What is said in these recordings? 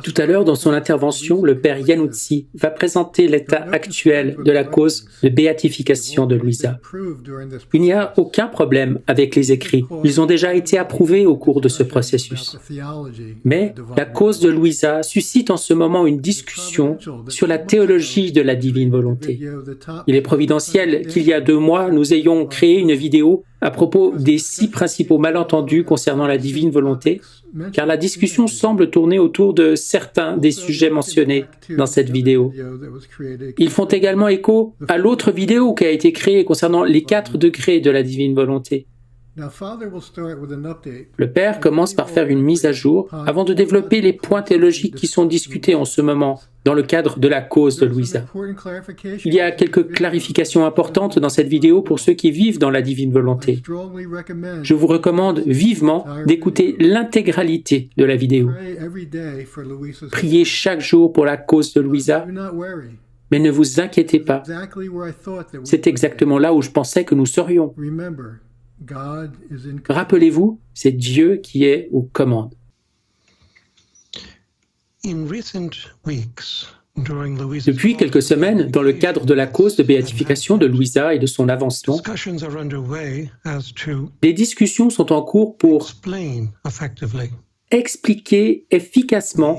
Tout à l'heure, dans son intervention, le père Iannuzzi va présenter l'état actuel de la cause de béatification de Louisa. Il n'y a aucun problème avec les écrits. Ils ont déjà été approuvés au cours de ce processus. Mais la cause de Louisa suscite en ce moment une discussion sur la théologie de la divine volonté. Il est providentiel qu'il y a 2 mois, nous ayons créé une vidéo à propos des 6 principaux malentendus concernant la divine volonté, car la discussion semble tourner autour de certains des sujets mentionnés dans cette vidéo. Ils font également écho à l'autre vidéo qui a été créée concernant les 4 degrés de la divine volonté. Le Père commence par faire une mise à jour avant de développer les points théologiques qui sont discutés en ce moment dans le cadre de la cause de Louisa. Il y a quelques clarifications importantes dans cette vidéo pour ceux qui vivent dans la divine volonté. Je vous recommande vivement d'écouter l'intégralité de la vidéo. Priez chaque jour pour la cause de Louisa, mais ne vous inquiétez pas. C'est exactement là où je pensais que nous serions. Rappelez-vous, c'est Dieu qui est aux commandes. Depuis quelques semaines, dans le cadre de la cause de béatification de Louisa et de son avancement, des discussions sont en cours pour expliquer efficacement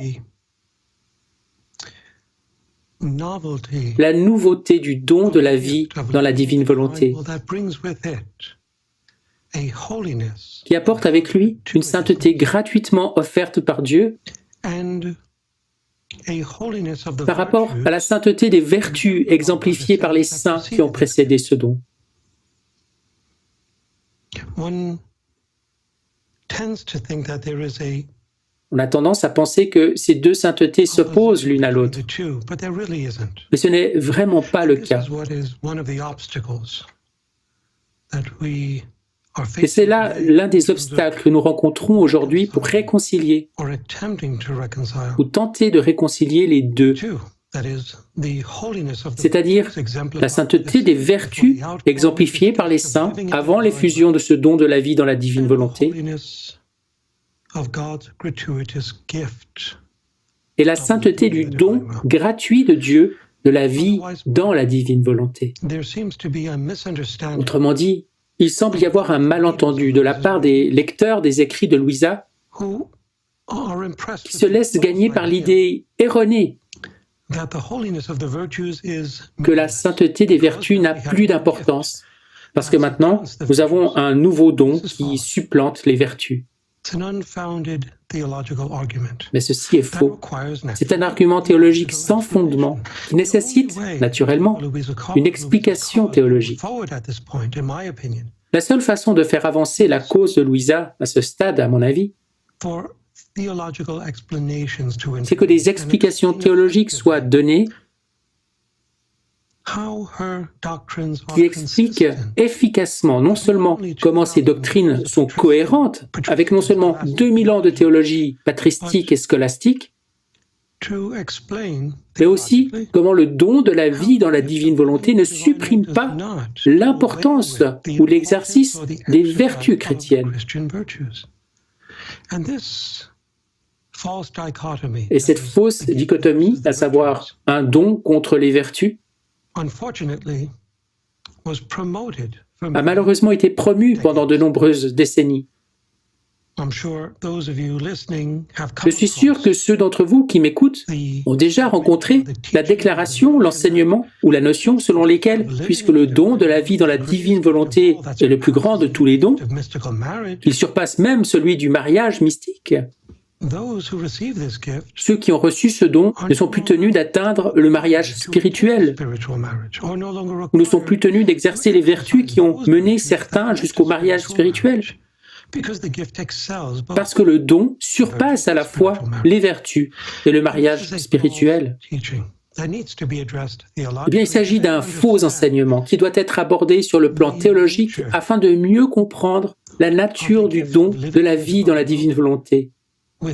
la nouveauté du don de la vie dans la divine volonté, qui apporte avec lui une sainteté gratuitement offerte par Dieu par rapport à la sainteté des vertus exemplifiées par les saints qui ont précédé ce don. On a tendance à penser que ces 2 saintetés s'opposent l'une à l'autre, mais ce n'est vraiment pas le cas. Et c'est là l'un des obstacles que nous rencontrons aujourd'hui pour réconcilier ou tenter de réconcilier les 2, c'est-à-dire la sainteté des vertus exemplifiées par les saints avant l'effusion de ce don de la vie dans la divine volonté et la sainteté du don gratuit de Dieu de la vie dans la divine volonté. Autrement dit, il semble y avoir un malentendu de la part des lecteurs des écrits de Louisa qui se laissent gagner par l'idée erronée que la sainteté des vertus n'a plus d'importance, parce que maintenant, nous avons un nouveau don qui supplante les vertus. Mais ceci est faux. C'est un argument théologique sans fondement qui nécessite, naturellement, une explication théologique. La seule façon de faire avancer la cause de Louisa à ce stade, à mon avis, c'est que des explications théologiques soient données qui expliquent efficacement non seulement comment ces doctrines sont cohérentes avec non seulement 2000 ans de théologie patristique et scolastique, mais aussi comment le don de la vie dans la divine volonté ne supprime pas l'importance ou l'exercice des vertus chrétiennes. Et cette fausse dichotomie, à savoir un don contre les vertus, a malheureusement été promue pendant de nombreuses décennies. Je suis sûr que ceux d'entre vous qui m'écoutent ont déjà rencontré la déclaration, l'enseignement ou la notion selon lesquelles, puisque le don de la vie dans la divine volonté est le plus grand de tous les dons, il surpasse même celui du mariage mystique. Ceux qui ont reçu ce don ne sont plus tenus d'atteindre le mariage spirituel, ou ne sont plus tenus d'exercer les vertus qui ont mené certains jusqu'au mariage spirituel. Parce que le don surpasse à la fois les vertus et le mariage spirituel. Eh bien, il s'agit d'un faux enseignement qui doit être abordé sur le plan théologique afin de mieux comprendre la nature du don de la vie dans la divine volonté, dans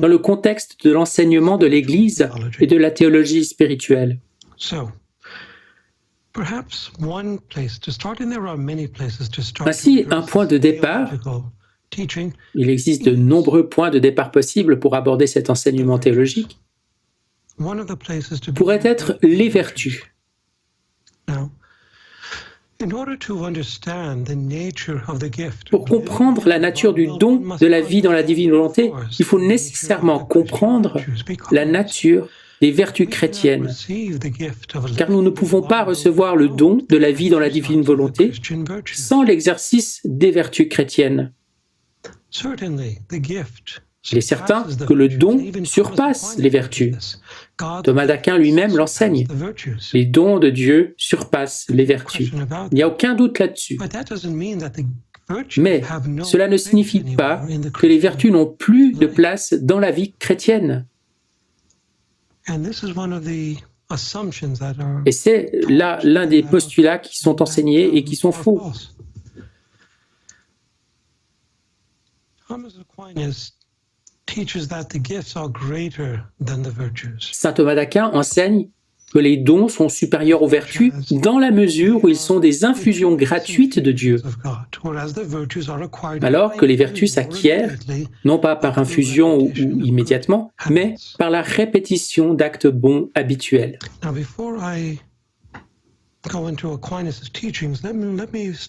le contexte de l'enseignement de l'Église et de la théologie spirituelle. Ainsi, un point de départ, Il existe de nombreux points de départ possibles pour aborder cet enseignement théologique. Pourrait être les vertus. Pour comprendre la nature du don de la vie dans la divine volonté, il faut nécessairement comprendre la nature des vertus chrétiennes, car nous ne pouvons pas recevoir le don de la vie dans la divine volonté sans l'exercice des vertus chrétiennes. Il est certain que le don surpasse les vertus. Thomas d'Aquin lui-même l'enseigne. Les dons de Dieu surpassent les vertus. Il n'y a aucun doute là-dessus. Mais cela ne signifie pas que les vertus n'ont plus de place dans la vie chrétienne. Et c'est là l'un des postulats qui sont enseignés et qui sont faux. Saint Thomas d'Aquin enseigne que les dons sont supérieurs aux vertus dans la mesure où ils sont des infusions gratuites de Dieu, alors que les vertus s'acquièrent, non pas par infusion ou immédiatement, mais par la répétition d'actes bons habituels.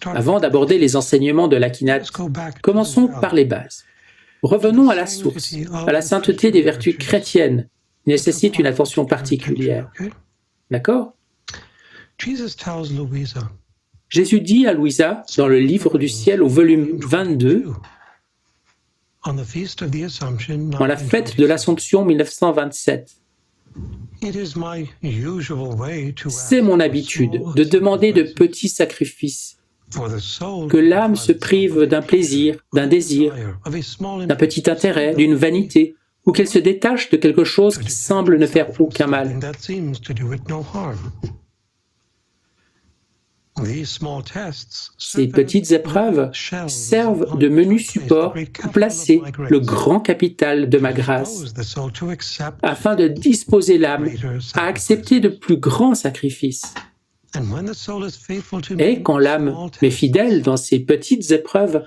Avant d'aborder les enseignements de l'Aquinate, commençons par les bases. Revenons à la source, à la sainteté des vertus chrétiennes, qui nécessite une attention particulière. D'accord? Jésus dit à Louisa, dans le Livre du Ciel au volume 22, dans la fête de l'Assomption 1927, c'est mon habitude de demander de petits sacrifices, que l'âme se prive d'un plaisir, d'un désir, d'un petit intérêt, d'une vanité, ou qu'elle se détache de quelque chose qui semble ne faire aucun mal. Ces petites épreuves servent de menu support pour placer le grand capital de ma grâce, afin de disposer l'âme à accepter de plus grands sacrifices. Et quand l'âme m'est fidèle dans ces petites épreuves,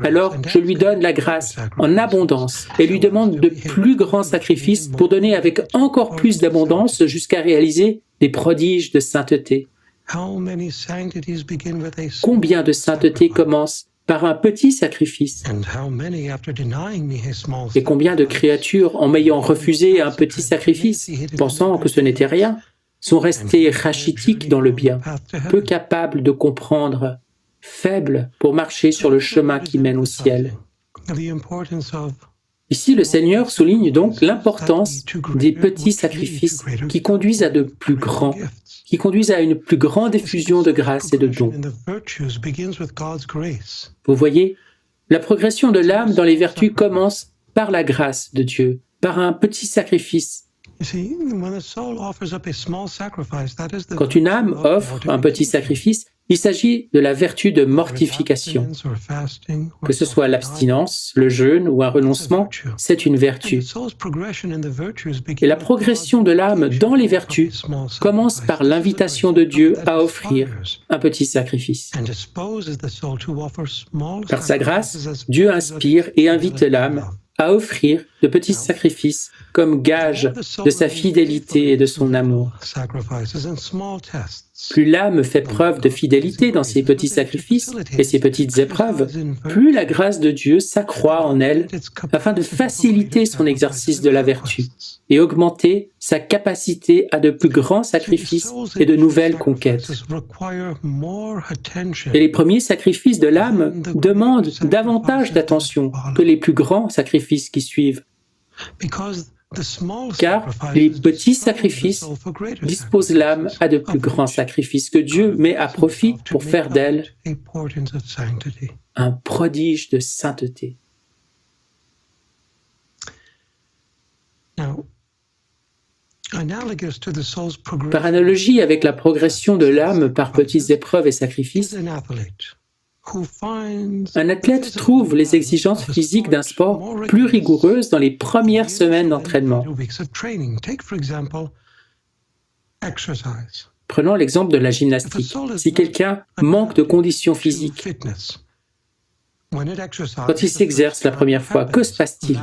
alors je lui donne la grâce en abondance et lui demande de plus grands sacrifices pour donner avec encore plus d'abondance jusqu'à réaliser des prodiges de sainteté. Combien de sainteté commence par un petit sacrifice? Et combien de créatures, en m'ayant refusé un petit sacrifice, pensant que ce n'était rien, sont restées rachitiques dans le bien, peu capables de comprendre, faibles pour marcher sur le chemin qui mène au ciel. Ici, le Seigneur souligne donc l'importance des petits sacrifices qui conduisent à de plus grands, qui conduisent à une plus grande effusion de grâce et de dons. Vous voyez, la progression de l'âme dans les vertus commence par la grâce de Dieu, par un petit sacrifice. Quand une âme offre un petit sacrifice, il s'agit de la vertu de mortification. Que ce soit l'abstinence, le jeûne ou un renoncement, c'est une vertu. Et la progression de l'âme dans les vertus commence par l'invitation de Dieu à offrir un petit sacrifice. Par sa grâce, Dieu inspire et invite l'âme à offrir de petits sacrifices comme gage de sa fidélité et de son amour. Plus l'âme fait preuve de fidélité dans ses petits sacrifices et ses petites épreuves, plus la grâce de Dieu s'accroît en elle afin de faciliter son exercice de la vertu et augmenter sa capacité à de plus grands sacrifices et de nouvelles conquêtes. Et les premiers sacrifices de l'âme demandent davantage d'attention que les plus grands sacrifices qui suivent. Car les petits sacrifices disposent l'âme à de plus grands sacrifices que Dieu met à profit pour faire d'elle un prodige de sainteté. Par analogie avec la progression de l'âme par petites épreuves et sacrifices, un athlète trouve les exigences physiques d'un sport plus rigoureuses dans les premières semaines d'entraînement. Prenons l'exemple de la gymnastique. Si quelqu'un manque de conditions physiques, Quand il s'exerce la première fois, que se passe-t-il?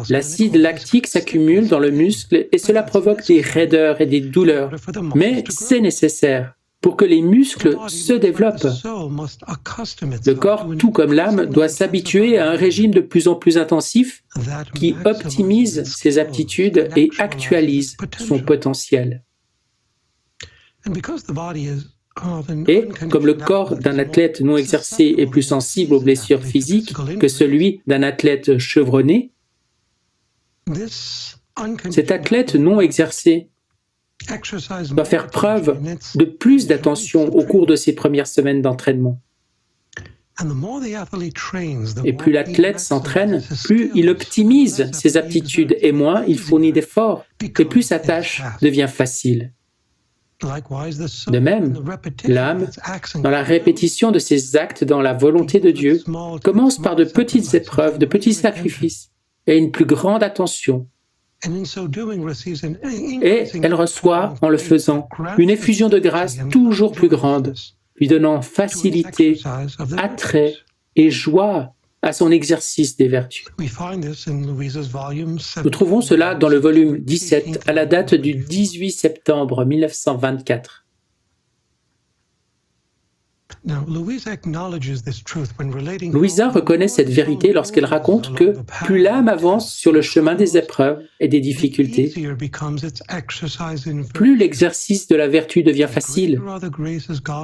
L'acide lactique s'accumule dans le muscle et cela provoque des raideurs et des douleurs. Mais c'est nécessaire pour que les muscles se développent. Le corps, tout comme l'âme, doit s'habituer à un régime de plus en plus intensif qui optimise ses aptitudes et actualise son potentiel. Et comme le corps d'un athlète non exercé est plus sensible aux blessures physiques que celui d'un athlète chevronné, cet athlète non exercé doit faire preuve de plus d'attention au cours de ses premières semaines d'entraînement. Et plus l'athlète s'entraîne, plus il optimise ses aptitudes et moins il fournit d'efforts, et plus sa tâche devient facile. De même, l'âme, dans la répétition de ses actes dans la volonté de Dieu, commence par de petites épreuves, de petits sacrifices et une plus grande attention. Et elle reçoit, en le faisant, une effusion de grâce toujours plus grande, lui donnant facilité, attrait et joie à son exercice des vertus. Nous trouvons cela dans le volume 17, à la date du 18 septembre 1924. Louisa reconnaît cette vérité lorsqu'elle raconte que plus l'âme avance sur le chemin des épreuves et des difficultés, plus l'exercice de la vertu devient facile,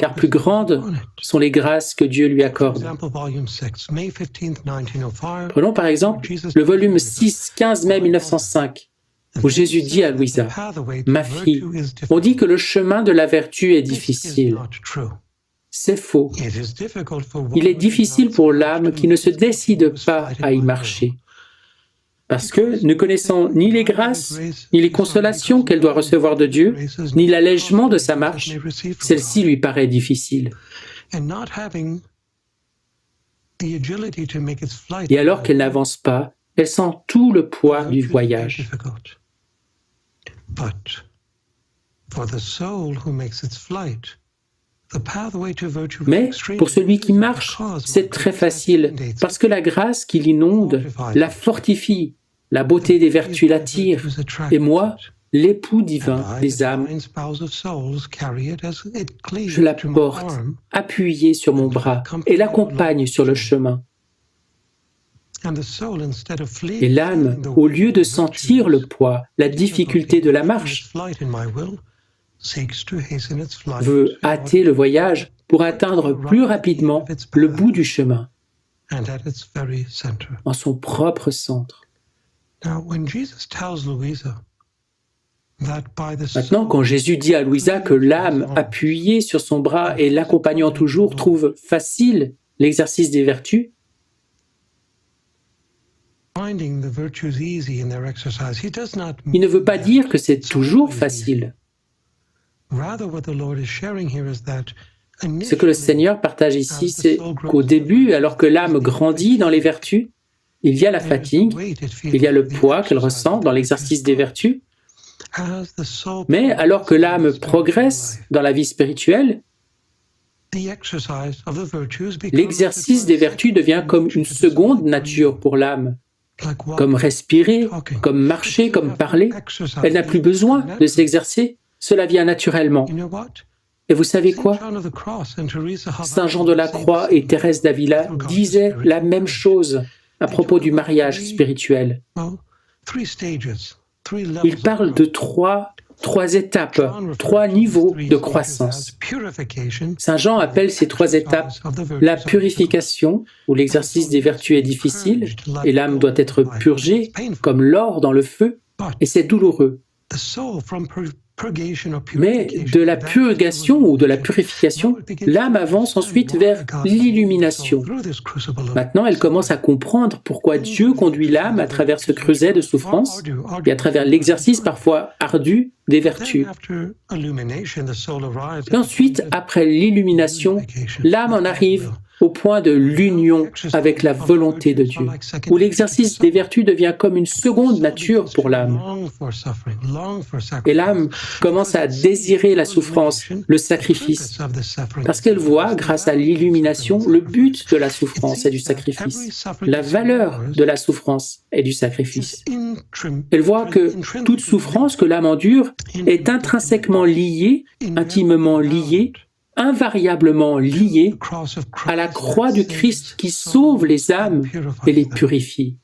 car plus grandes sont les grâces que Dieu lui accorde. Prenons par exemple le volume 6, 15 mai 1905, où Jésus dit à Louisa, « Ma fille, on dit que le chemin de la vertu est difficile. » C'est faux. Il est difficile pour l'âme qui ne se décide pas à y marcher. Parce que, ne connaissant ni les grâces, ni les consolations qu'elle doit recevoir de Dieu, ni l'allègement de sa marche, celle-ci lui paraît difficile. Et alors qu'elle n'avance pas, elle sent tout le poids du voyage. Mais pour celui qui marche, c'est très facile, parce que la grâce qui l'inonde la fortifie, la beauté des vertus l'attire, et moi, l'époux divin des âmes, je la porte, appuyée sur mon bras, et l'accompagne sur le chemin. Et l'âme, au lieu de sentir le poids, la difficulté de la marche, veut hâter le voyage pour atteindre plus rapidement le bout du chemin, en son propre centre. Maintenant, quand Jésus dit à Louisa que l'âme appuyée sur son bras et l'accompagnant toujours trouve facile l'exercice des vertus, il ne veut pas dire que c'est toujours facile. Ce que le Seigneur partage ici, c'est qu'au début, alors que l'âme grandit dans les vertus, il y a la fatigue, il y a le poids qu'elle ressent dans l'exercice des vertus, mais alors que l'âme progresse dans la vie spirituelle, l'exercice des vertus devient comme une seconde nature pour l'âme, comme respirer, comme marcher, comme parler. Elle n'a plus besoin de s'exercer. Cela vient naturellement. Et vous savez quoi? Saint Jean de la Croix et Thérèse d'Avila disaient la même chose à propos du mariage spirituel. Ils parlent de trois étapes, 3 niveaux de croissance. Saint Jean appelle ces 3 étapes la purification, où l'exercice des vertus est difficile, et l'âme doit être purgée, comme l'or dans le feu, et c'est douloureux. Mais de la purgation ou de la purification, l'âme avance ensuite vers l'illumination. Maintenant, elle commence à comprendre pourquoi Dieu conduit l'âme à travers ce creuset de souffrance et à travers l'exercice parfois ardu des vertus. Et ensuite, après l'illumination, l'âme en arrive au point de l'union avec la volonté de Dieu, où l'exercice des vertus devient comme une seconde nature pour l'âme. Et l'âme commence à désirer la souffrance, le sacrifice, parce qu'elle voit, grâce à l'illumination, le but de la souffrance et du sacrifice, la valeur de la souffrance et du sacrifice. Elle voit que toute souffrance que l'âme endure est intrinsèquement liée, intimement liée, invariablement liée à la croix du Christ qui sauve les âmes et les purifie.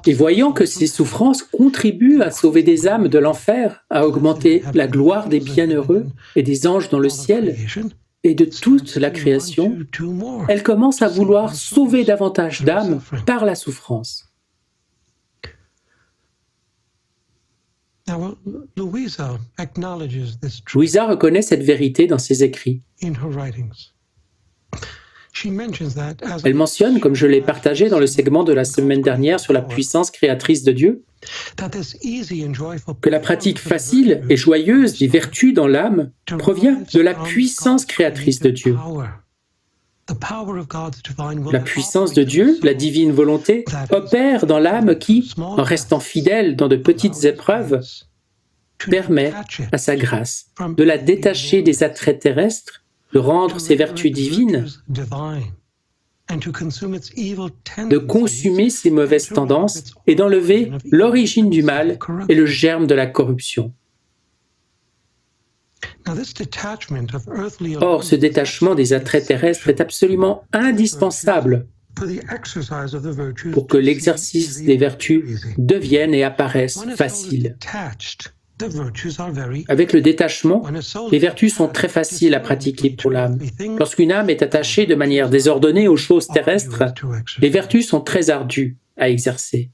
Et voyant que ces souffrances contribuent à sauver des âmes de l'enfer, à augmenter la gloire des bienheureux et des anges dans le ciel, et de toute la création, elle commence à vouloir sauver davantage d'âmes par la souffrance. Louisa reconnaît cette vérité dans ses écrits. Elle mentionne, comme je l'ai partagé dans le segment de la semaine dernière sur la puissance créatrice de Dieu, que la pratique facile et joyeuse des vertus dans l'âme provient de la puissance créatrice de Dieu. La puissance de Dieu, la divine volonté, opère dans l'âme qui, en restant fidèle dans de petites épreuves, permet à sa grâce de la détacher des attraits terrestres, de rendre ses vertus divines, de consumer ses mauvaises tendances et d'enlever l'origine du mal et le germe de la corruption. Or, ce détachement des attraits terrestres est absolument indispensable pour que l'exercice des vertus devienne et apparaisse facile. Avec le détachement, les vertus sont très faciles à pratiquer pour l'âme. Lorsqu'une âme est attachée de manière désordonnée aux choses terrestres, les vertus sont très ardues à exercer.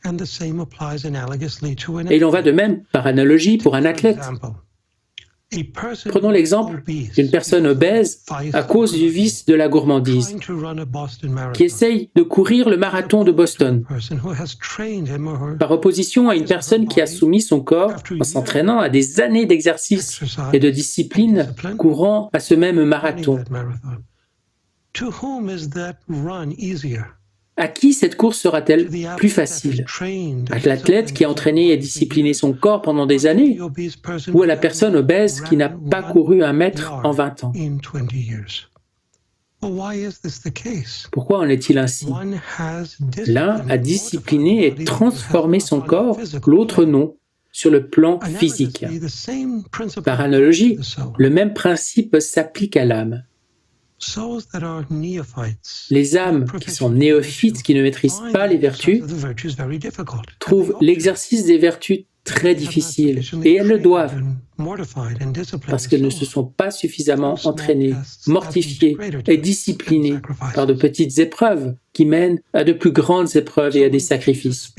Et il en va de même, par analogie, pour un athlète. Prenons l'exemple d'une personne obèse à cause du vice de la gourmandise, qui essaye de courir le marathon de Boston, par opposition à une personne qui a soumis son corps, en s'entraînant à des années d'exercice et de discipline, courant à ce même marathon. À qui cette course sera-t-elle plus facile? À l'athlète qui a entraîné et discipliné son corps pendant des années, ou à la personne obèse qui n'a pas couru 1 mètre en 20 ans? Pourquoi en est-il ainsi? L'un a discipliné et transformé son corps, l'autre non, sur le plan physique. Par analogie, le même principe s'applique à l'âme. Les âmes qui sont néophytes, qui ne maîtrisent pas les vertus, trouvent l'exercice des vertus très difficile, et elles le doivent, parce qu'elles ne se sont pas suffisamment entraînées, mortifiées et disciplinées par de petites épreuves qui mènent à de plus grandes épreuves et à des sacrifices.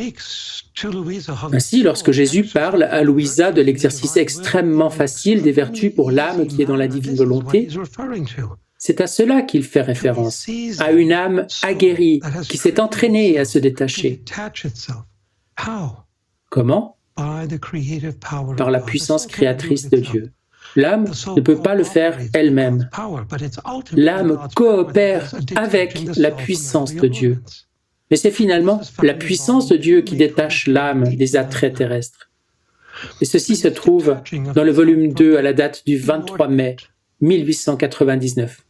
Ainsi, lorsque Jésus parle à Louisa de l'exercice extrêmement facile des vertus pour l'âme qui est dans la divine volonté, c'est à cela qu'il fait référence, à une âme aguerrie qui s'est entraînée à se détacher. Comment? Par la puissance créatrice de Dieu. L'âme ne peut pas le faire elle-même. L'âme coopère avec la puissance de Dieu. Mais c'est finalement la puissance de Dieu qui détache l'âme des attraits terrestres. Et ceci se trouve dans le volume 2 à la date du 23 mai 1899.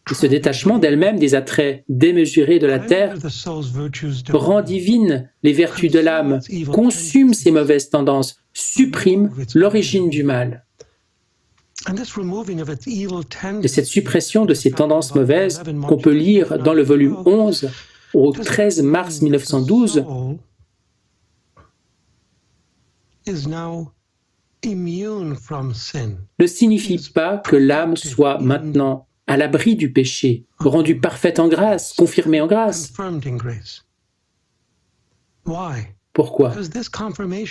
Et ce détachement d'elle-même des attraits démesurés de la terre rend divines les vertus de l'âme, consume ses mauvaises tendances, supprime l'origine du mal. Et cette suppression de ces tendances mauvaises, qu'on peut lire dans le volume 11, au 13 mars 1912, ne signifie pas que l'âme soit maintenant à l'abri du péché, rendue parfaite en grâce, confirmée en grâce. Pourquoi?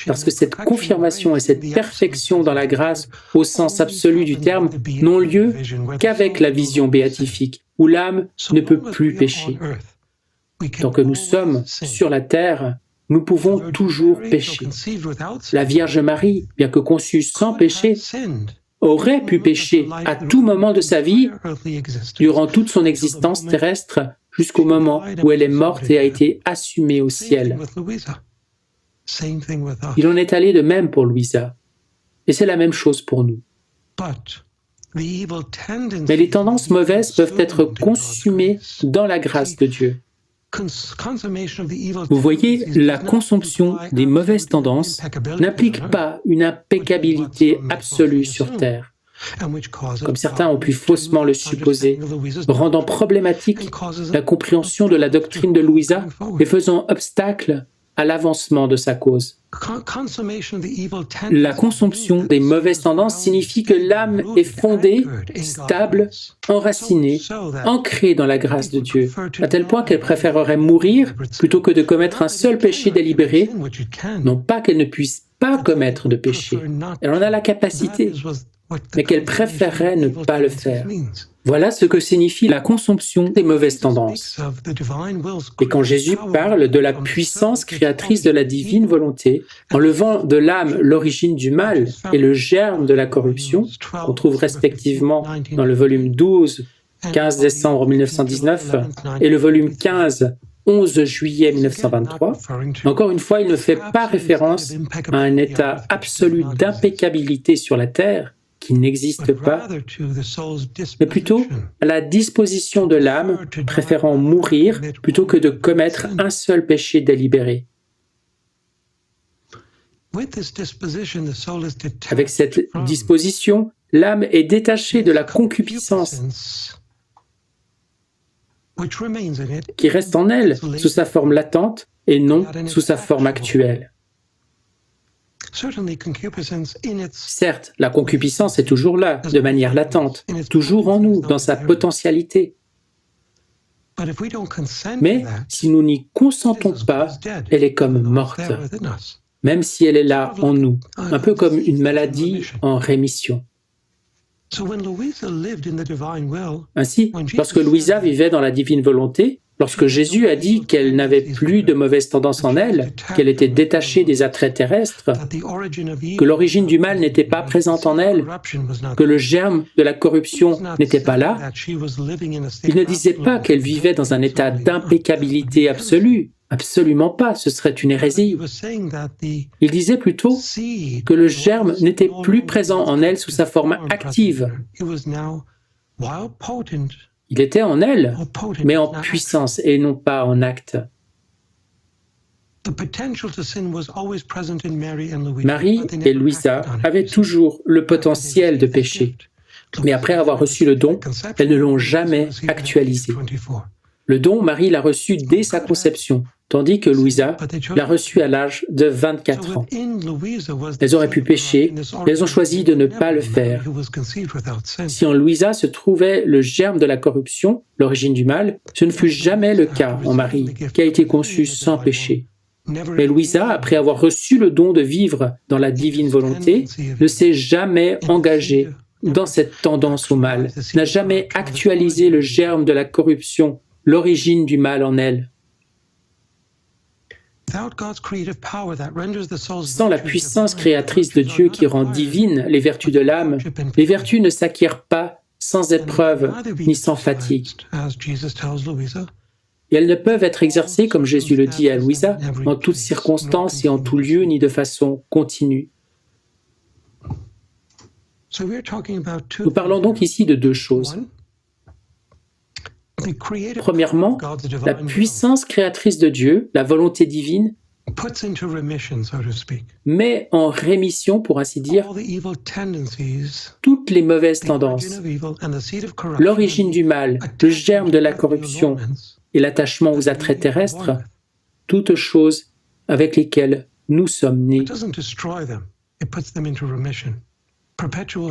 Parce que cette confirmation et cette perfection dans la grâce, au sens absolu du terme, n'ont lieu qu'avec la vision béatifique, où l'âme ne peut plus pécher. Tant que nous sommes sur la terre, nous pouvons toujours pécher. La Vierge Marie, bien que conçue sans péché, aurait pu pécher à tout moment de sa vie, durant toute son existence terrestre, jusqu'au moment où elle est morte et a été assumée au ciel. Il en est allé de même pour Louisa. Et c'est la même chose pour nous. Mais les tendances mauvaises peuvent être consumées dans la grâce de Dieu. Vous voyez, la consomption des mauvaises tendances n'implique pas une impeccabilité absolue sur terre, comme certains ont pu faussement le supposer, rendant problématique la compréhension de la doctrine de Louisa et faisant obstacle à l'avancement de sa cause. La consomption des mauvaises tendances signifie que l'âme est fondée, stable, enracinée, ancrée dans la grâce de Dieu, à tel point qu'elle préférerait mourir plutôt que de commettre un seul péché délibéré, non pas qu'elle ne puisse pas commettre de péché, elle en a la capacité, mais qu'elle préférerait ne pas le faire. Voilà ce que signifie la consomption des mauvaises tendances. Et quand Jésus parle de la puissance créatrice de la divine volonté, en levant de l'âme l'origine du mal et le germe de la corruption, qu'on trouve respectivement dans le volume 12, 15 décembre 1919, et le volume 15, 11 juillet 1923, encore une fois, il ne fait pas référence à un état absolu d'impeccabilité sur la terre, qui n'existe pas, mais plutôt à la disposition de l'âme préférant mourir plutôt que de commettre un seul péché délibéré. Avec cette disposition, l'âme est détachée de la concupiscence qui reste en elle sous sa forme latente et non sous sa forme actuelle. Certes, la concupiscence est toujours là, de manière latente, toujours en nous, dans sa potentialité. Mais si nous n'y consentons pas, elle est comme morte, même si elle est là en nous, un peu comme une maladie en rémission. Ainsi, lorsque Louisa vivait dans la divine volonté, lorsque Jésus a dit qu'elle n'avait plus de mauvaises tendances en elle, qu'elle était détachée des attraits terrestres, que l'origine du mal n'était pas présente en elle, que le germe de la corruption n'était pas là, il ne disait pas qu'elle vivait dans un état d'impeccabilité absolue. Absolument pas, ce serait une hérésie. Il disait plutôt que le germe n'était plus présent en elle sous sa forme active. Il était en elle, mais en puissance et non pas en acte. Marie et Louisa avaient toujours le potentiel de péché, mais après avoir reçu le don, elles ne l'ont jamais actualisé. Le don, Marie l'a reçu dès sa conception, tandis que Louisa l'a reçu à l'âge de 24 ans. Elles auraient pu pécher, mais elles ont choisi de ne pas le faire. Si en Louisa se trouvait le germe de la corruption, l'origine du mal, ce ne fut jamais le cas en Marie, qui a été conçue sans péché. Mais Louisa, après avoir reçu le don de vivre dans la divine volonté, ne s'est jamais engagée dans cette tendance au mal, n'a jamais actualisé le germe de la corruption, l'origine du mal en elle. Sans la puissance créatrice de Dieu qui rend divines les vertus de l'âme, les vertus ne s'acquièrent pas sans épreuve ni sans fatigue. Et elles ne peuvent être exercées, comme Jésus le dit à Louisa, en toutes circonstances et en tout lieu, ni de façon continue. Nous parlons donc ici de deux choses. Premièrement, la puissance créatrice de Dieu, la volonté divine, met en rémission, pour ainsi dire, toutes les mauvaises tendances, l'origine du mal, le germe de la corruption et l'attachement aux attraits terrestres, toutes choses avec lesquelles nous sommes nés.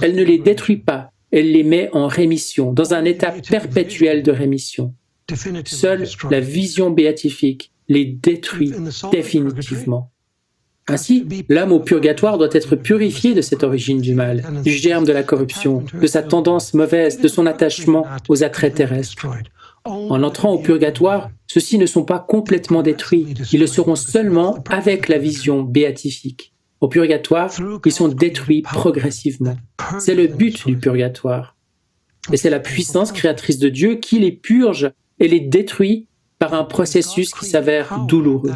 Elle ne les détruit pas, elle les met en rémission, dans un état perpétuel de rémission. Seule la vision béatifique les détruit définitivement. Ainsi, l'âme au purgatoire doit être purifiée de cette origine du mal, du germe de la corruption, de sa tendance mauvaise, de son attachement aux attraits terrestres. En entrant au purgatoire, ceux-ci ne sont pas complètement détruits, ils le seront seulement avec la vision béatifique. au purgatoire, ils sont détruits progressivement. C'est le but du purgatoire. Et c'est la puissance créatrice de Dieu qui les purge et les détruit par un processus qui s'avère douloureux.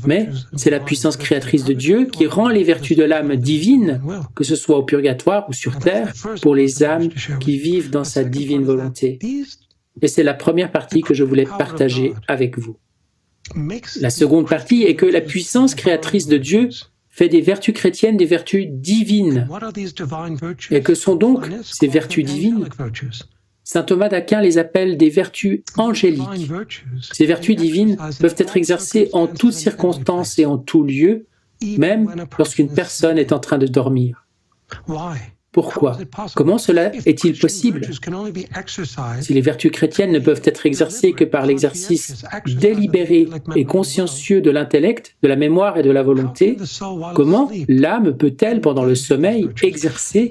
Mais c'est la puissance créatrice de Dieu qui rend les vertus de l'âme divines, que ce soit au purgatoire ou sur terre, pour les âmes qui vivent dans sa divine volonté. Et c'est la première partie que je voulais partager avec vous. La seconde partie est que la puissance créatrice de Dieu fait des vertus chrétiennes des vertus divines. Et que sont donc ces vertus divines? Saint Thomas d'Aquin les appelle des vertus angéliques. Ces vertus divines peuvent être exercées en toutes circonstances et en tout lieu, même lorsqu'une personne est en train de dormir. Pourquoi? Comment cela est-il possible? Si les vertus chrétiennes ne peuvent être exercées que par l'exercice délibéré et consciencieux de l'intellect, de la mémoire et de la volonté, comment l'âme peut-elle, pendant le sommeil, exercer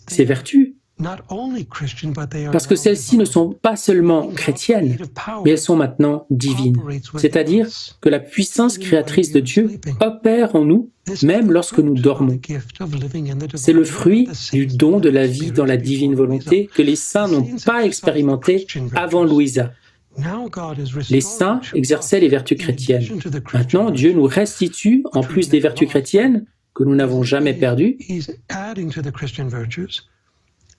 ces vertus? Parce que celles-ci ne sont pas seulement chrétiennes, mais elles sont maintenant divines. C'est-à-dire que la puissance créatrice de Dieu opère en nous, même lorsque nous dormons. C'est le fruit du don de la vie dans la divine volonté que les saints n'ont pas expérimenté avant Louisa. Les saints exerçaient les vertus chrétiennes. Maintenant, Dieu nous restitue, en plus des vertus chrétiennes, que nous n'avons jamais perdues,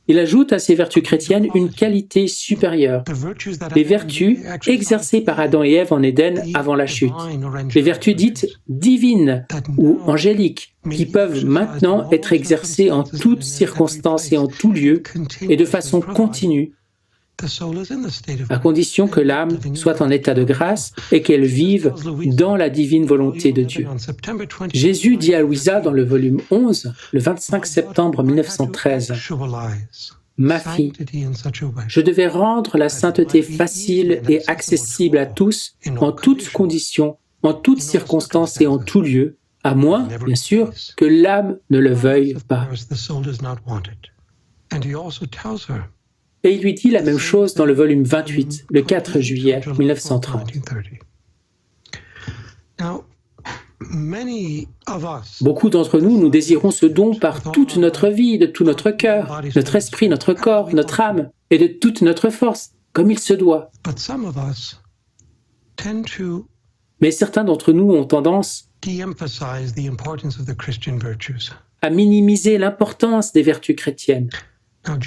il ajoute à ces vertus chrétiennes une qualité supérieure, les vertus exercées par Adam et Ève en Éden avant la chute, les vertus dites divines ou angéliques, qui peuvent maintenant être exercées en toutes circonstances et en tout lieu et de façon continue, à condition que l'âme soit en état de grâce et qu'elle vive dans la divine volonté de Dieu. Jésus dit à Louisa dans le volume 11, le 25 septembre 1913, « Ma fille, je devais rendre la sainteté facile et accessible à tous, en toutes conditions, en toutes circonstances et en tout lieu, à moins, bien sûr, que l'âme ne le veuille pas. » Et il lui dit la même chose dans le volume 28, le 4 juillet 1930. Beaucoup d'entre nous, nous désirons ce don par toute notre vie, de tout notre cœur, notre esprit, notre corps, notre âme, et de toute notre force, comme il se doit. Mais certains d'entre nous ont tendance à minimiser l'importance des vertus chrétiennes. Alors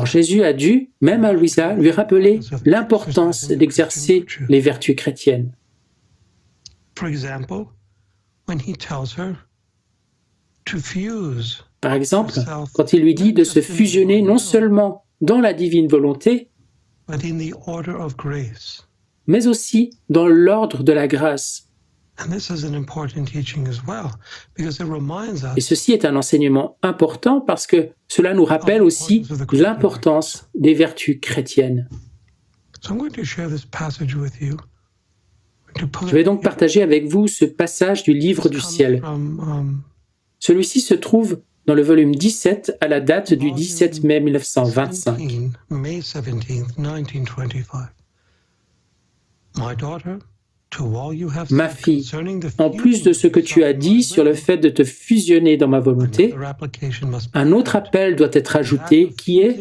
Jésus a dû, même à Louisa, lui rappeler l'importance d'exercer les vertus chrétiennes. Par exemple, quand il lui dit de se fusionner non seulement dans la divine volonté, mais aussi dans l'ordre de la grâce. Et ceci est un enseignement important parce que cela nous rappelle aussi l'importance des vertus chrétiennes. Je vais donc partager avec vous ce passage du Livre du ciel. Celui-ci se trouve dans le volume 17 à la date du 17 mai 1925. Ma fille, en plus de ce que tu as dit sur le fait de te fusionner dans ma volonté, un autre appel doit être ajouté qui est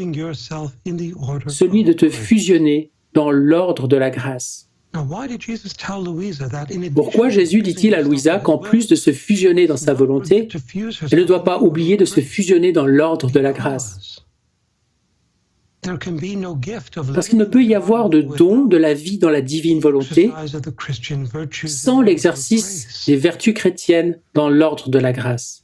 celui de te fusionner dans l'ordre de la grâce. Pourquoi Jésus dit-il à Louisa qu'en plus de se fusionner dans sa volonté, elle ne doit pas oublier de se fusionner dans l'ordre de la grâce? Parce qu'il ne peut y avoir de don de la vie dans la divine volonté sans l'exercice des vertus chrétiennes dans l'ordre de la grâce.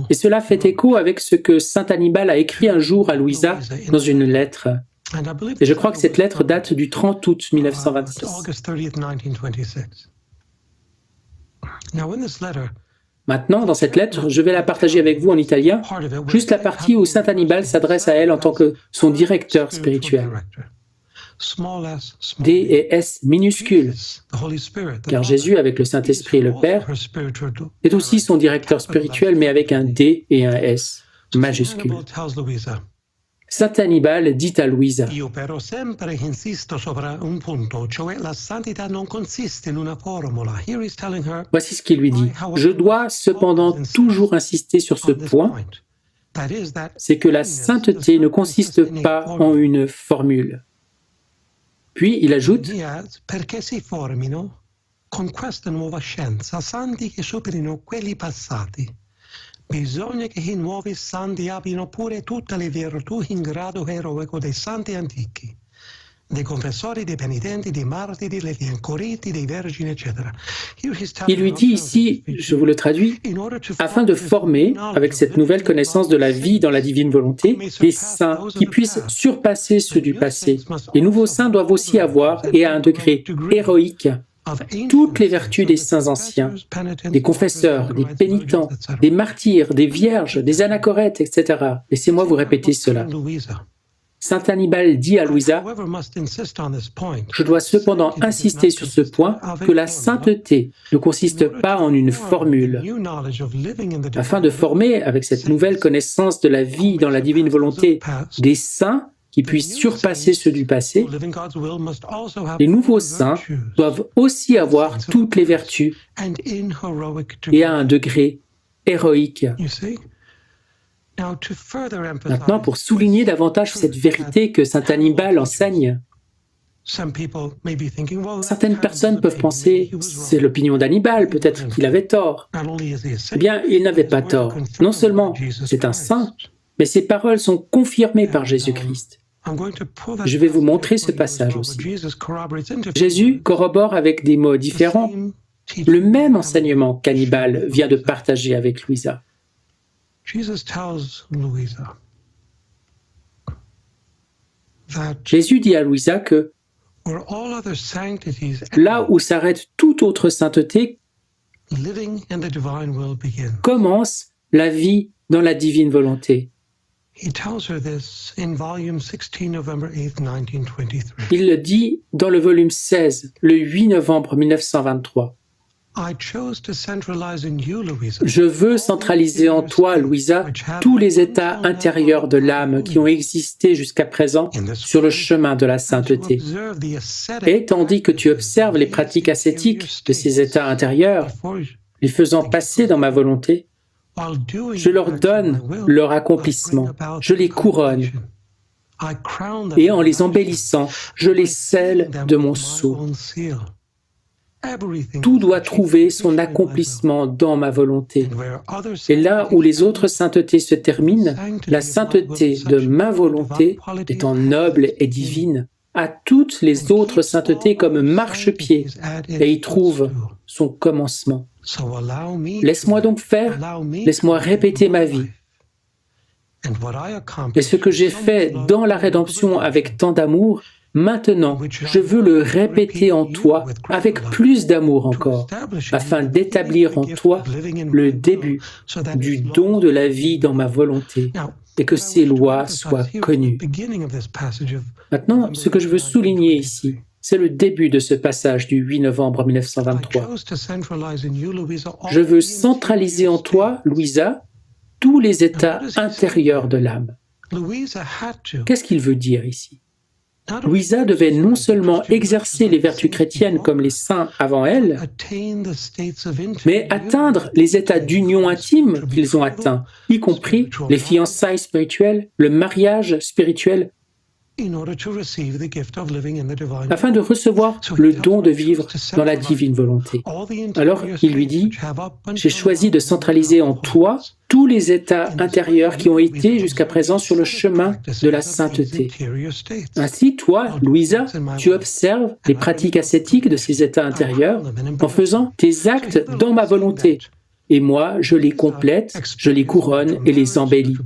Et cela fait écho avec ce que saint Hannibal a écrit un jour à Louisa dans une lettre. Et je crois que cette lettre date du 30 août 1926. Maintenant, dans cette lettre, je vais la partager avec vous en italien, juste la partie où saint Hannibal s'adresse à elle en tant que son directeur spirituel. D et S minuscules, car Jésus, avec le Saint-Esprit et le Père, est aussi son directeur spirituel, mais avec un D et un S majuscule. Saint Hannibal dit à Louisa: Io però sempre insisto sopra un punto, cioè la santità non consiste in una formula. Here he's telling her, voici ce qu'il lui dit. Je dois cependant toujours insister sur ce point, c'est que la sainteté ne consiste pas en une formule. Puis il ajoute: perché si formino con questa nuova scienza santi che superino quelli passati. Bisogna che i nuovi santi abbiano pure tutte le virtù in grado eroico dei santi antichi, dei confessori, dei penitenti, dei martiri, degli ancoriti, dei vergini, eccetera. Il lui dit ici, je vous le traduis, afin de former, avec cette nouvelle connaissance de la vie dans la divine volonté, des saints qui puissent surpasser ceux du passé. Les nouveaux saints doivent aussi avoir, et à un degré héroïque, toutes les vertus des saints anciens, des confesseurs, des pénitents, des martyrs, des vierges, des anachorètes, etc. Laissez-moi vous répéter cela. Saint Hannibal dit à Louisa: je dois cependant insister sur ce point que la sainteté ne consiste pas en une formule. Afin de former, avec cette nouvelle connaissance de la vie dans la divine volonté, des saints qui puissent surpasser ceux du passé, les nouveaux saints doivent aussi avoir toutes les vertus et à un degré héroïque. Maintenant, pour souligner davantage cette vérité que saint Hannibal enseigne, certaines personnes peuvent penser « c'est l'opinion d'Hannibal, peut-être qu'il avait tort ». Eh bien, il n'avait pas tort. Non seulement c'est un saint, mais ses paroles sont confirmées par Jésus-Christ. Je vais vous montrer ce passage aussi. Jésus corrobore avec des mots différents le même enseignement qu'Hannibal vient de partager avec Louisa. Jésus dit à Louisa que là où s'arrête toute autre sainteté, commence la vie dans la divine volonté. Il le dit dans le volume 16, le 8 novembre 1923. Je veux centraliser en toi, Louisa, tous les états intérieurs de l'âme qui ont existé jusqu'à présent sur le chemin de la sainteté. Et tandis que tu observes les pratiques ascétiques de ces états intérieurs, les faisant passer dans ma volonté, je leur donne leur accomplissement, je les couronne, et en les embellissant, je les scelle de mon sceau. Tout doit trouver son accomplissement dans ma volonté. Et là où les autres saintetés se terminent, la sainteté de ma volonté, étant noble et divine, a toutes les autres saintetés comme marchepied et y trouve son commencement. Laisse-moi donc faire, laisse-moi répéter ma vie. Et ce que j'ai fait dans la rédemption avec tant d'amour, maintenant, je veux le répéter en toi avec plus d'amour encore, afin d'établir en toi le début du don de la vie dans ma volonté et que ces lois soient connues. Maintenant, ce que je veux souligner ici, c'est le début de ce passage du 8 novembre 1923. Je veux centraliser en toi, Louisa, tous les états intérieurs de l'âme. Qu'est-ce qu'il veut dire ici? Louisa devait non seulement exercer les vertus chrétiennes comme les saints avant elle, mais atteindre les états d'union intime qu'ils ont atteints, y compris les fiançailles spirituelles, le mariage spirituel, afin de recevoir le don de vivre dans la divine volonté. Alors, il lui dit, « J'ai choisi de centraliser en toi tous les états intérieurs qui ont été jusqu'à présent sur le chemin de la sainteté. Ainsi, toi, Louisa, tu observes les pratiques ascétiques de ces états intérieurs en faisant tes actes dans ma volonté. Et moi, je les complète, je les couronne et les embellis. »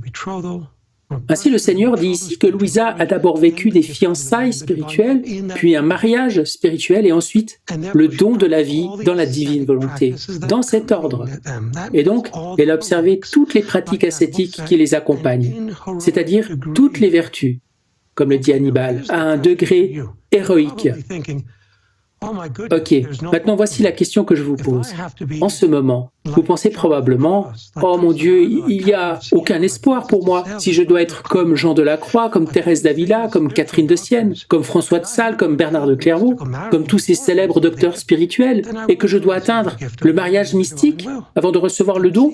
Ainsi, le Seigneur dit ici que Louisa a d'abord vécu des fiançailles spirituelles, puis un mariage spirituel et ensuite le don de la vie dans la divine volonté, dans cet ordre. Et donc, elle a observé toutes les pratiques ascétiques qui les accompagnent, c'est-à-dire toutes les vertus, comme le dit Hannibal, à un degré héroïque. Ok, maintenant voici la question que je vous pose. En ce moment, vous pensez probablement « Oh mon Dieu, il n'y a aucun espoir pour moi. Si je dois être comme Jean de la Croix, comme Thérèse d'Avila, comme Catherine de Sienne, comme François de Sales, comme Bernard de Clairvaux, comme tous ces célèbres docteurs spirituels, et que je dois atteindre le mariage mystique avant de recevoir le don,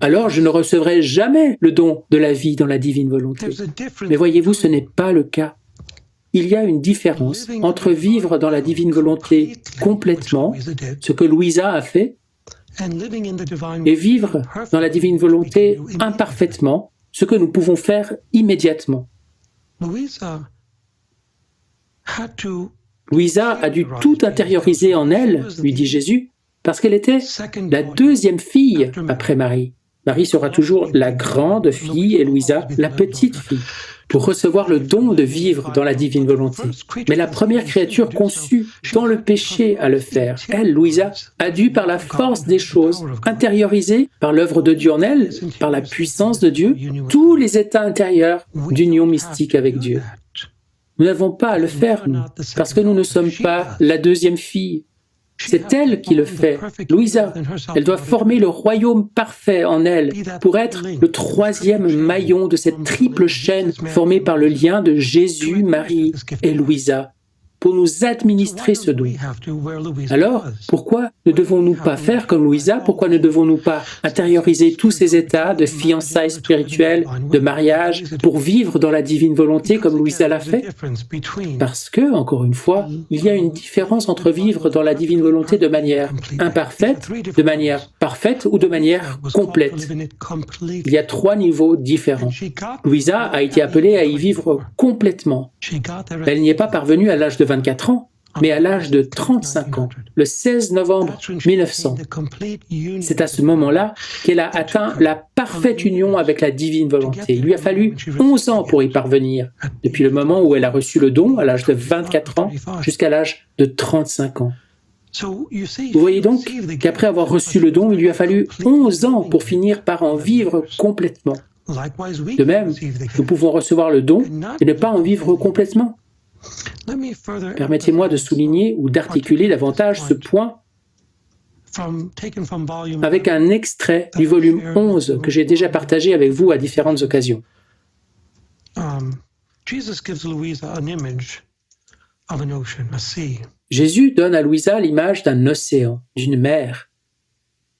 alors je ne recevrai jamais le don de la vie dans la divine volonté. » Mais voyez-vous, ce n'est pas le cas. Il y a une différence entre vivre dans la divine volonté complètement, ce que Louisa a fait, et vivre dans la divine volonté imparfaitement, ce que nous pouvons faire immédiatement. Louisa a dû tout intérioriser en elle, lui dit Jésus, parce qu'elle était la deuxième fille après Marie. Marie sera toujours la grande fille et Louisa la petite fille, pour recevoir le don de vivre dans la divine volonté. Mais la première créature conçue dans le péché à le faire, elle, Louisa, a dû, par la force des choses, intérioriser par l'œuvre de Dieu en elle, par la puissance de Dieu, tous les états intérieurs d'union mystique avec Dieu. Nous n'avons pas à le faire, nous, parce que nous ne sommes pas la deuxième fille. C'est elle qui le fait, Louisa. Elle doit former le royaume parfait en elle pour être le troisième maillon de cette triple chaîne formée par le lien de Jésus, Marie et Louisa, pour nous administrer ce don. Alors, pourquoi ne devons-nous pas faire comme Louisa? Pourquoi ne devons-nous pas intérioriser tous ces états de fiançailles spirituelles, de mariage, pour vivre dans la divine volonté comme Louisa l'a fait? Parce que, encore une fois, il y a une différence entre vivre dans la divine volonté de manière imparfaite, de manière parfaite ou de manière complète. Il y a 3 niveaux différents. Louisa a été appelée à y vivre complètement. Elle n'y est pas parvenue à l'âge de 24 ans, mais à l'âge de 35 ans, le 16 novembre 1900. C'est à ce moment-là qu'elle a atteint la parfaite union avec la divine volonté. Il lui a fallu 11 ans pour y parvenir, depuis le moment où elle a reçu le don, à l'âge de 24 ans, jusqu'à l'âge de 35 ans. Vous voyez donc qu'après avoir reçu le don, il lui a fallu 11 ans pour finir par en vivre complètement. De même, nous pouvons recevoir le don et ne pas en vivre complètement. Permettez-moi de souligner ou d'articuler davantage ce point avec un extrait du volume 11 que j'ai déjà partagé avec vous à différentes occasions. Jésus donne à Louisa l'image d'un océan, d'une mer,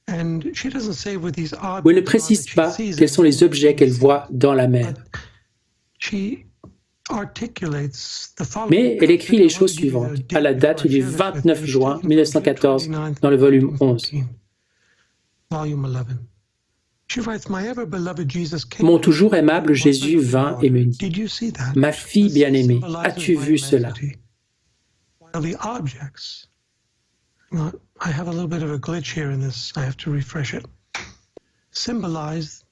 où elle ne précise pas quels sont les objets qu'elle voit dans la mer. Mais elle écrit les choses suivantes, à la date du 29 juin 1914, dans le volume 11. Mon toujours aimable Jésus vint et me dit, « Ma fille bien-aimée, as-tu vu cela ?»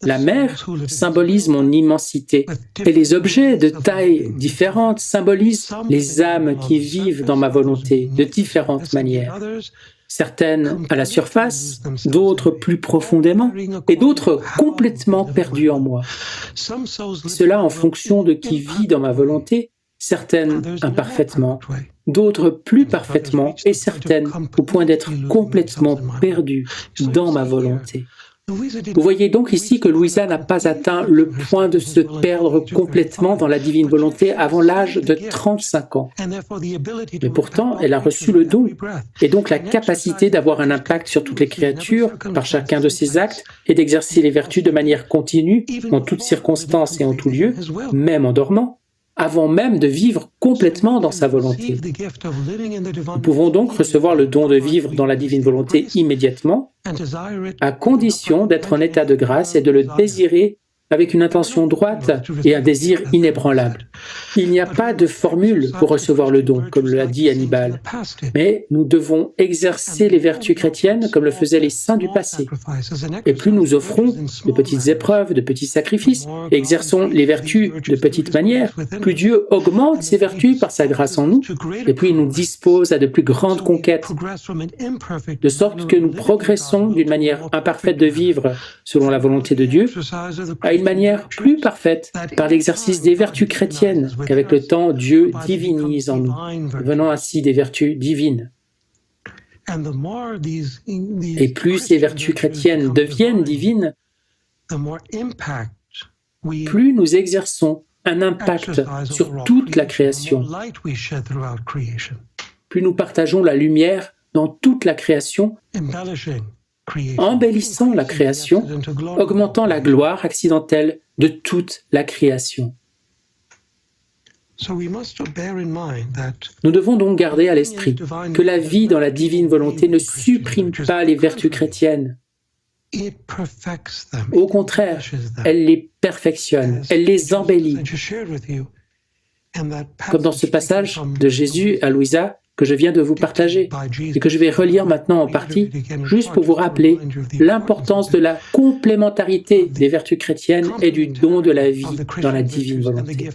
La mer symbolise mon immensité et les objets de taille différente symbolisent les âmes qui vivent dans ma volonté de différentes manières. Certaines à la surface, d'autres plus profondément et d'autres complètement perdues en moi. Cela en fonction de qui vit dans ma volonté, certaines imparfaitement, d'autres plus parfaitement et certaines au point d'être complètement perdues dans ma volonté. Vous voyez donc ici que Louisa n'a pas atteint le point de se perdre complètement dans la divine volonté avant l'âge de 35 ans. Mais pourtant, elle a reçu le don, et donc la capacité d'avoir un impact sur toutes les créatures par chacun de ses actes et d'exercer les vertus de manière continue, en toutes circonstances et en tout lieu, même en dormant, avant même de vivre complètement dans sa volonté. Nous pouvons donc recevoir le don de vivre dans la divine volonté immédiatement, à condition d'être en état de grâce et de le désirer avec une intention droite et un désir inébranlable. Il n'y a pas de formule pour recevoir le don, comme l'a dit Hannibal, mais nous devons exercer les vertus chrétiennes comme le faisaient les saints du passé. Et plus nous offrons de petites épreuves, de petits sacrifices, et exerçons les vertus de petites manières, plus Dieu augmente ses vertus par sa grâce en nous, et puis il nous dispose à de plus grandes conquêtes, de sorte que nous progressons d'une manière imparfaite de vivre selon la volonté de Dieu, à une manière plus parfaite par l'exercice des vertus chrétiennes qu'avec le temps Dieu divinise en nous, venant ainsi des vertus divines. Et plus ces vertus chrétiennes deviennent divines, plus nous exerçons un impact sur toute la création. Plus nous partageons la lumière dans toute la création, embellissant la création, augmentant la gloire accidentelle de toute la création. Nous devons donc garder à l'esprit que la vie dans la divine volonté ne supprime pas les vertus chrétiennes. Au contraire, elle les perfectionne, elle les embellit. Comme dans ce passage de Jésus à Louisa que je viens de vous partager et que je vais relire maintenant en partie, juste pour vous rappeler l'importance de la complémentarité des vertus chrétiennes et du don de la vie dans la divine volonté.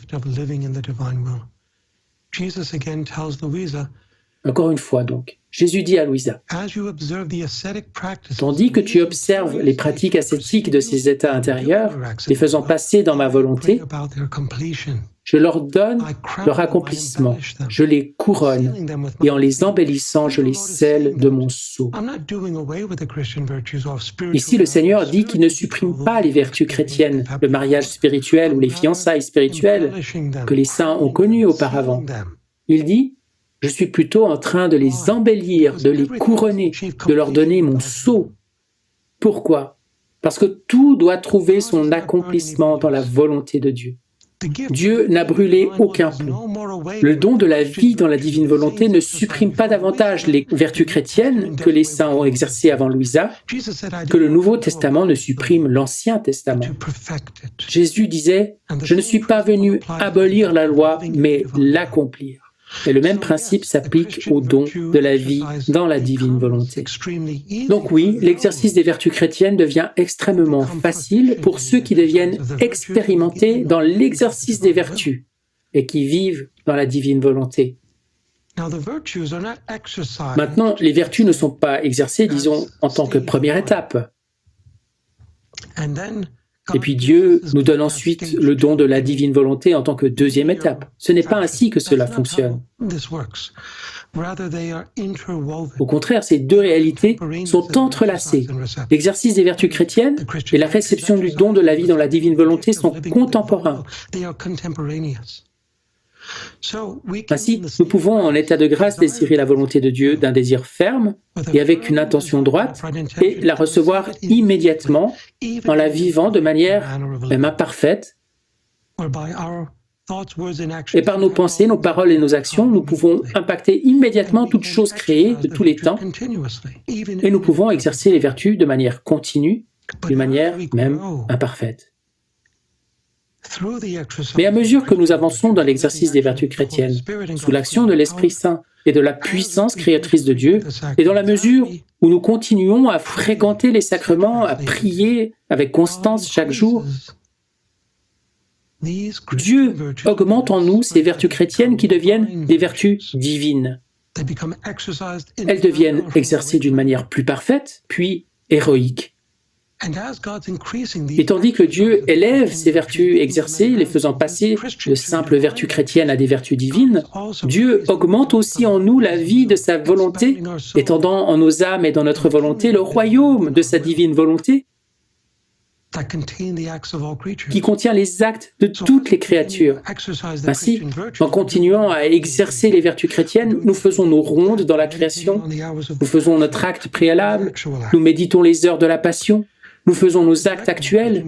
Encore une fois donc, Jésus dit à Louisa, « Tandis que tu observes les pratiques ascétiques de ces états intérieurs, les faisant passer dans ma volonté, je leur donne leur accomplissement, je les couronne, et en les embellissant, je les scelle de mon sceau. » Ici, le Seigneur dit qu'il ne supprime pas les vertus chrétiennes, le mariage spirituel ou les fiançailles spirituelles que les saints ont connues auparavant. Il dit, je suis plutôt en train de les embellir, de les couronner, de leur donner mon sceau. Pourquoi? Parce que tout doit trouver son accomplissement dans la volonté de Dieu. Dieu n'a brûlé aucun plomb. Le don de la vie dans la divine volonté ne supprime pas davantage les vertus chrétiennes que les saints ont exercées avant Louisa, que le Nouveau Testament ne supprime l'Ancien Testament. Jésus disait, « Je ne suis pas venu abolir la loi, mais l'accomplir. » Et le même principe s'applique au don de la vie dans la divine volonté. Donc oui, l'exercice des vertus chrétiennes devient extrêmement facile pour ceux qui deviennent expérimentés dans l'exercice des vertus et qui vivent dans la divine volonté. Maintenant, les vertus ne sont pas exercées, disons, en tant que première étape. Et puis Dieu nous donne ensuite le don de la divine volonté en tant que deuxième étape. Ce n'est pas ainsi que cela fonctionne. Au contraire, ces deux réalités sont entrelacées. L'exercice des vertus chrétiennes et la réception du don de la vie dans la divine volonté sont contemporains. Ainsi, nous pouvons en état de grâce désirer la volonté de Dieu d'un désir ferme et avec une intention droite et la recevoir immédiatement en la vivant de manière même imparfaite. Et par nos pensées, nos paroles et nos actions, nous pouvons impacter immédiatement toute chose créée de tous les temps et nous pouvons exercer les vertus de manière continue, d'une manière même imparfaite. Mais à mesure que nous avançons dans l'exercice des vertus chrétiennes, sous l'action de l'Esprit Saint et de la puissance créatrice de Dieu, et dans la mesure où nous continuons à fréquenter les sacrements, à prier avec constance chaque jour, Dieu augmente en nous ces vertus chrétiennes qui deviennent des vertus divines. Elles deviennent exercées d'une manière plus parfaite, puis héroïque. Et tandis que Dieu élève ces vertus exercées, les faisant passer de simples vertus chrétiennes à des vertus divines, Dieu augmente aussi en nous la vie de sa volonté, étendant en nos âmes et dans notre volonté le royaume de sa divine volonté, qui contient les actes de toutes les créatures. Ainsi, en continuant à exercer les vertus chrétiennes, nous faisons nos rondes dans la création, nous faisons notre acte préalable, nous méditons les heures de la passion, nous faisons nos actes actuels,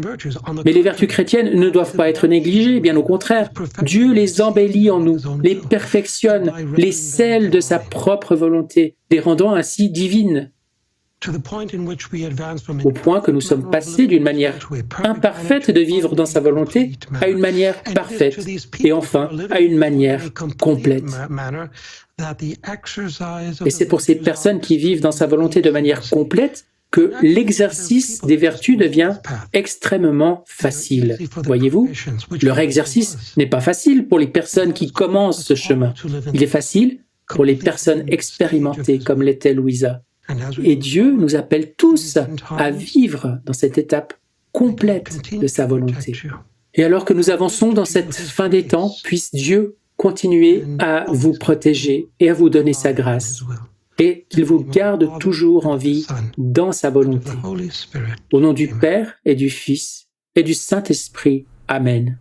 mais les vertus chrétiennes ne doivent pas être négligées, bien au contraire. Dieu les embellit en nous, les perfectionne, les scelle de sa propre volonté, les rendant ainsi divines, au point que nous sommes passés d'une manière imparfaite de vivre dans sa volonté à une manière parfaite, et enfin à une manière complète. Et c'est pour ces personnes qui vivent dans sa volonté de manière complète que l'exercice des vertus devient extrêmement facile. Voyez-vous, leur exercice n'est pas facile pour les personnes qui commencent ce chemin. Il est facile pour les personnes expérimentées comme l'était Louisa. Et Dieu nous appelle tous à vivre dans cette étape complète de sa volonté. Et alors que nous avançons dans cette fin des temps, puisse Dieu continuer à vous protéger et à vous donner sa grâce, et qu'il vous garde toujours en vie dans sa volonté. Au nom du Père et du Fils et du Saint-Esprit. Amen.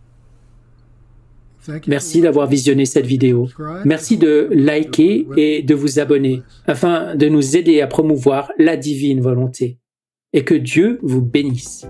Merci d'avoir visionné cette vidéo. Merci de liker et de vous abonner afin de nous aider à promouvoir la divine volonté. Et que Dieu vous bénisse.